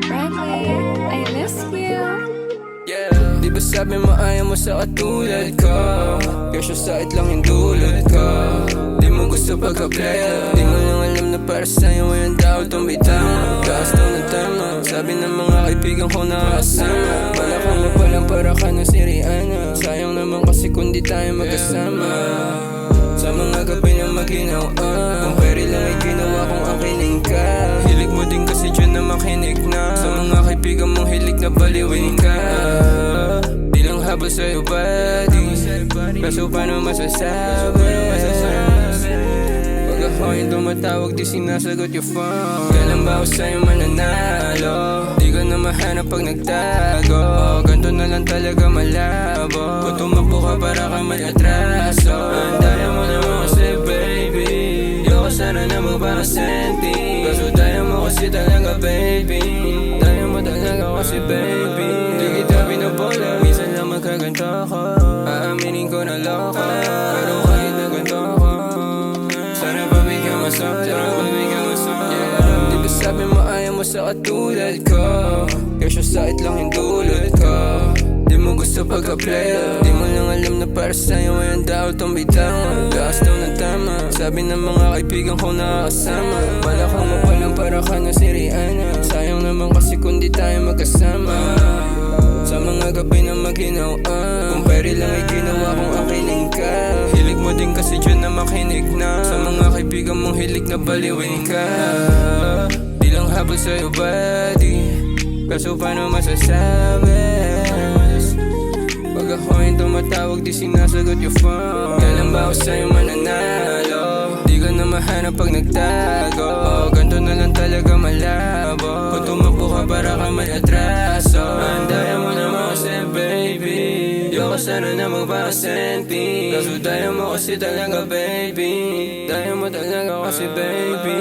Franklin, I miss you. Yeah, di ba sabi mo ayaw mo sa katulad ko? Kesyo sakit lang yung dulot ko. Di mo gusto pagka-play. Di mo lang alam na para sa'yo walang tao tong bitama. Gasto na tama, sabi ng mga kaibigan ko nakakasama. Wala kang mapalang para ka ng si Rihanna. Sayang naman kasi kung di tayo magkasama. Sa mga gabi na maginaw kung pwede lang ay ginawa kong akiling ka. Hilig mo din kasi dyan na makinig na sa mga kaibigan mong hilig na baliwin ka. Di lang habol sa'yo buddy, kaso paano masasabi? Pag ako yung tumatawag di sinasagot yung phone. Kailan ba ako sa'yo mananalo? Di ko na mahanap pag nagtago. Ganto na lang talaga malabo. Kung tumakbo ka para ka may atraso. Daya mo naman kasi baby, ayoko sana na magpakasenti. Kaso daya mo kasi talaga baby, daya mo talaga kasi baby. Di kita binabola, minsan lang magkaganto ko. Aaminin ko na loko, pero kahit na ganto ko, sana pabigyan mo sa Di ba sabi mo ayaw mo sa katulad ko? Kesyo sakit lang yung dulot ko. Di mo gusto pagka-play. Di mo lang alam na para sa'yo walang tao tong bitama. Gasto na tama, sabi ng mga kaibigan ko nakakasama. Wala kang mapalang para ka na si Rihanna. Sayang naman kasi kung di tayo magkasama. Sa mga gabi na maginaw kung pwede lang ay ginawa kong akiling ka. Hilig mo din kasi dyan na makinig na sa mga kaibigan mong hilig na baliwin ka. Di lang habol sa'yo buddy, kaso paano masasabi? Pag ako yung tumatawag di sinasagot yung phone. Kailan ba ako sa'yo mananalo? Di ko na mahanap pag nagtago. Ganto na lang talaga malabo. Kung tumakbo ka para ka may atraso. Daya mo naman kasi baby, ayoko sana na magpakasenti. Kaso daya mo kasi talaga baby, daya mo talaga kasi baby.